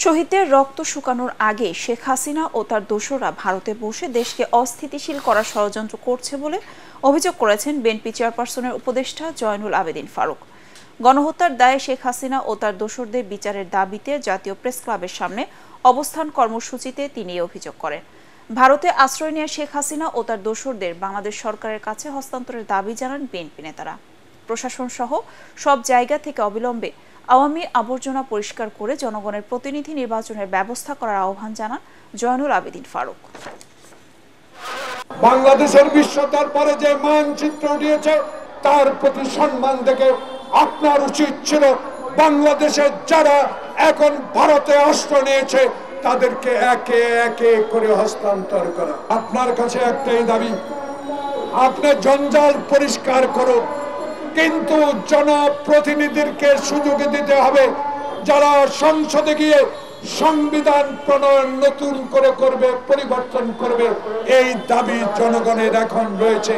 শহীদদের রক্ত শুকানোর আগে শেখ হাসিনা ও তার দোসররা ভারতে বসে দেশকে অস্থিতিশীল করার ষড়যন্ত্র করছে বলে অভিযোগ করেছেন বিএনপি চেয়ারপারসনের উপদেষ্টা জয়নুল আবেদিন ফারুক। গণহত্যার দায়ে শেখ হাসিনা ও তার দোসরদের বিচারের দাবিতে জাতীয় প্রেস ক্লাবের সামনে অবস্থান কর্মসূচিতে তিনি অভিযোগ করেন। ভারতে আশ্রয় নেওয়া শেখ হাসিনা ও তার দোসরদের বাংলাদেশ সরকারের কাছে হস্তান্তরের দাবি জানান বিএনপি নেতারা। প্রশাসন সহ সব জায়গা থেকে অবিলম্বে আওয়ামী আবর্জনা পরিষ্কার করে জনগণের প্রতিনিধি নির্বাচনের ব্যবস্থা করার আহ্বান জানান জয়নুল আবেদিন ফারুক। বাংলাদেশের বিশ্ব দরবারে যে মানচিত্র উঠিয়েছে তার প্রতি সম্মান থেকে আপনার উচিত ছিল বাংলাদেশের যারা এখন ভারতে আশ্রয় নিয়েছে তাদেরকে একে একে করে হস্তান্তর করা। আপনার কাছে একটাই দাবি, আপনি জঞ্জাল পরিষ্কার করুন, কিন্তু জনপ্রতিনিধিদেরকে সুযোগ দিতে হবে যারা সংসদে গিয়ে সংবিধান প্রণয়ন নতুন করে করবে, পরিবর্তন করবে। এই দাবি জনগণের এখন রয়েছে।